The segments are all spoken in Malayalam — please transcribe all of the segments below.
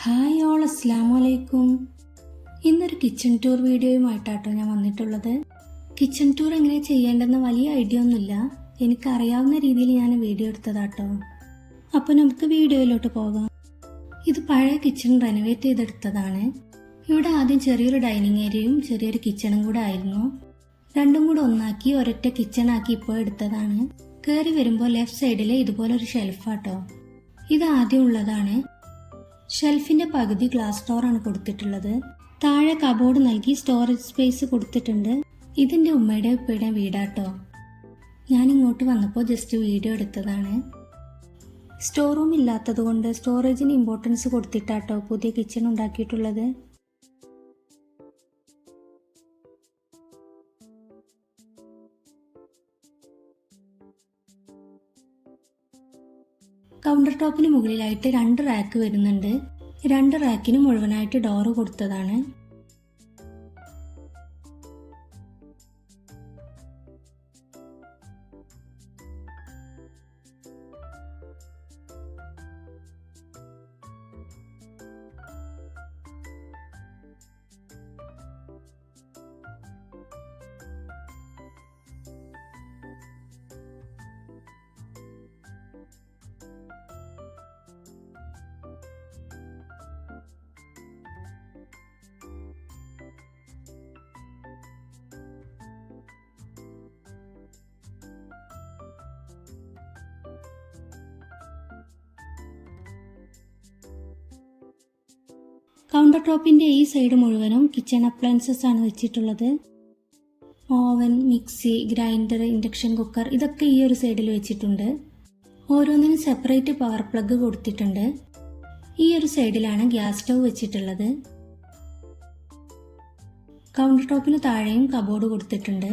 ഹായ് ഓൾ, അസ്സലാമു അലൈക്കും. ഇന്നൊരു കിച്ചൺ ടൂർ വീഡിയോയുമായിട്ടാട്ടോ ഞാൻ വന്നിട്ടുള്ളത്. കിച്ചൺ ടൂർ എങ്ങനെ ചെയ്യേണ്ടെന്ന് വലിയ ഐഡിയ ഒന്നുമില്ല, എനിക്കറിയാവുന്ന രീതിയിൽ ഞാൻ വീഡിയോ എടുത്തതാട്ടോ. അപ്പോൾ നമുക്ക് വീഡിയോയിലോട്ട് പോകാം. ഇത് പഴയ കിച്ചൺ റെനോവേറ്റ് ചെയ്തെടുത്തതാണ്. ഇവിടെ ആദ്യം ചെറിയൊരു ഡൈനിങ് ഏരിയയും ചെറിയൊരു കിച്ചണും കൂടെ ആയിരുന്നു. രണ്ടും കൂടെ ഒന്നാക്കി ഒരൊറ്റ കിച്ചൺ ആക്കി ഇപ്പോൾ എടുത്തതാണ്. കയറി വരുമ്പോൾ ലെഫ്റ്റ് സൈഡിൽ ഇതുപോലൊരു ഷെൽഫാട്ടോ. ഇത് ആദ്യം ഉള്ളതാണ്. ഷെൽഫിന്റെ പകുതി ഗ്ലാസ് ഡോറാണ് കൊടുത്തിട്ടുള്ളത്. താഴെ കബോർഡ് നൽകി സ്റ്റോറേജ് സ്പേസ് കൊടുത്തിട്ടുണ്ട്. ഇതിന്റെ ഉമ്മയുടെ ഉപ്പയുടെ വീടാട്ടോ. ഞാൻ ഇങ്ങോട്ട് വന്നപ്പോൾ ജസ്റ്റ് വീഡിയോ എടുത്തതാണ്. സ്റ്റോർ റൂം ഇല്ലാത്തത് കൊണ്ട് സ്റ്റോറേജിന് ഇമ്പോർട്ടൻസ് കൊടുത്തിട്ടാട്ടോ പുതിയ കിച്ചൺ ഉണ്ടാക്കിയിട്ടുള്ളത്. കൗണ്ടർ ടോപ്പിന് മുകളിലായിട്ട് 2 റാക്ക് വരുന്നുണ്ട്. 2 റാക്കിന് മുഴുവനായിട്ട് ഡോറ് കൊടുത്തതാണ്. കൗണ്ടർ ടോപ്പിന്റെ ഈ സൈഡ് മുഴുവനും കിച്ചൺ അപ്ലയൻസസ് ആണ് വെച്ചിട്ടുള്ളത്. Oven, mixie, grinder, induction cooker ഇതൊക്കെ ഈ ഒരു സൈഡിൽ വെച്ചിട്ടുണ്ട്. ഓരോന്നിനും സെപ്പറേറ്റ് പവർ പ്ലഗ് കൊടുത്തിട്ടുണ്ട്. ഈ ഒരു സൈഡിലാണ് ഗ്യാസ് സ്റ്റൗ വെച്ചിട്ടുള്ളത്. കൗണ്ടർ ടോപ്പിന് താഴെയും കബോർഡ് കൊടുത്തിട്ടുണ്ട്.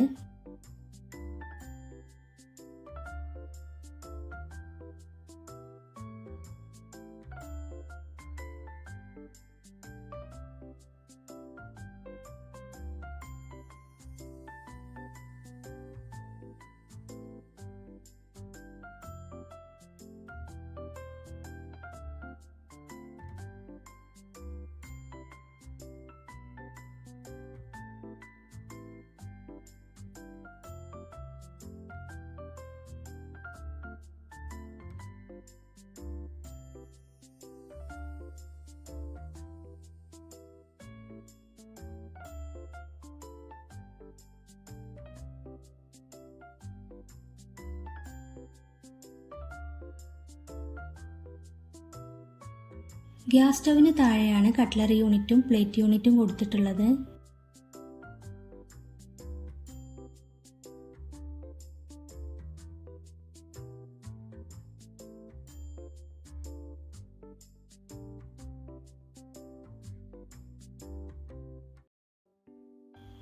ഗ്യാസ് സ്റ്റൗവിന് താഴെയാണ് കട്ട്ലറി യൂണിറ്റും പ്ലേറ്റ് യൂണിറ്റും കൊടുത്തിട്ടുള്ളത്.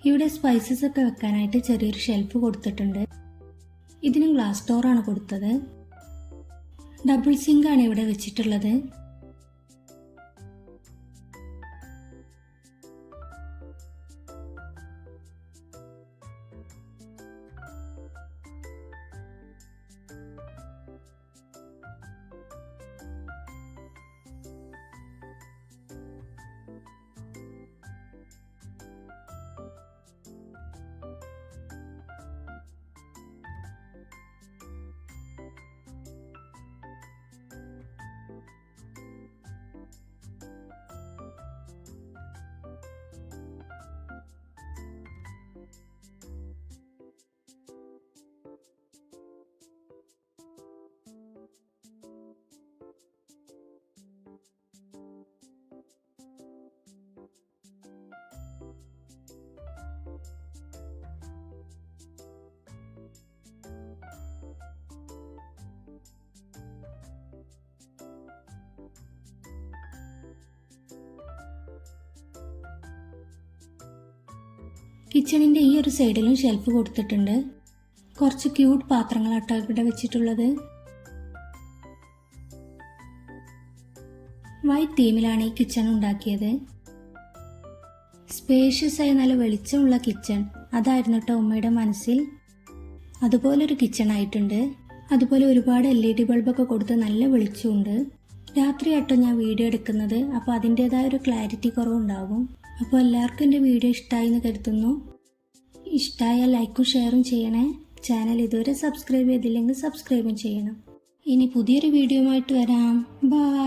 ഇവിടെ സ്പൈസസ് ഒക്കെ വെക്കാനായിട്ട് ചെറിയൊരു ഷെൽഫ് കൊടുത്തിട്ടുണ്ട്. ഇതിനും ഗ്ലാസ് ഡോറാണ് കൊടുത്തത്. ഡബിൾ സിങ്ക് ആണ് ഇവിടെ വെച്ചിട്ടുള്ളത്. കിച്ചണിന്റെ ഈ ഒരു സൈഡിലും ഷെൽഫ് കൊടുത്തിട്ടുണ്ട്. കുറച്ച് ക്യൂട്ട് പാത്രങ്ങളാട്ടോ ഇവിടെ വെച്ചിട്ടുള്ളത്. വൈറ്റ് തീമിലാണ് ഈ കിച്ചൺ ഉണ്ടാക്കിയത്. സ്പേഷ്യസ് ആയ നല്ല വെളിച്ചമുള്ള കിച്ചൺ അതായിരുന്നു കേട്ടോ ഉമ്മയുടെ മനസ്സിൽ. അതുപോലൊരു കിച്ചൺ ആയിട്ടുണ്ട്. അതുപോലെ ഒരുപാട് LED ബൾബൊക്കെ കൊടുത്ത് നല്ല വെളിച്ചമുണ്ട്. രാത്രി ആട്ടോ ഞാൻ വീഡിയോ എടുക്കുന്നത്, അപ്പോൾ അതിൻ്റേതായ ഒരു ക്ലാരിറ്റി കുറവുണ്ടാകും. അപ്പോൾ എല്ലാവർക്കും എൻ്റെ വീഡിയോ ഇഷ്ടമായി എന്ന് കരുതുന്നു. ഇഷ്ടമായാൽ ലൈക്കും ഷെയറും ചെയ്യണേ. ചാനൽ ഇതുവരെ സബ്സ്ക്രൈബ് ചെയ്തില്ലെങ്കിൽ സബ്സ്ക്രൈബും ചെയ്യണം. ഇനി പുതിയൊരു വീഡിയോയുമായിട്ട് വരാം. ബൈ.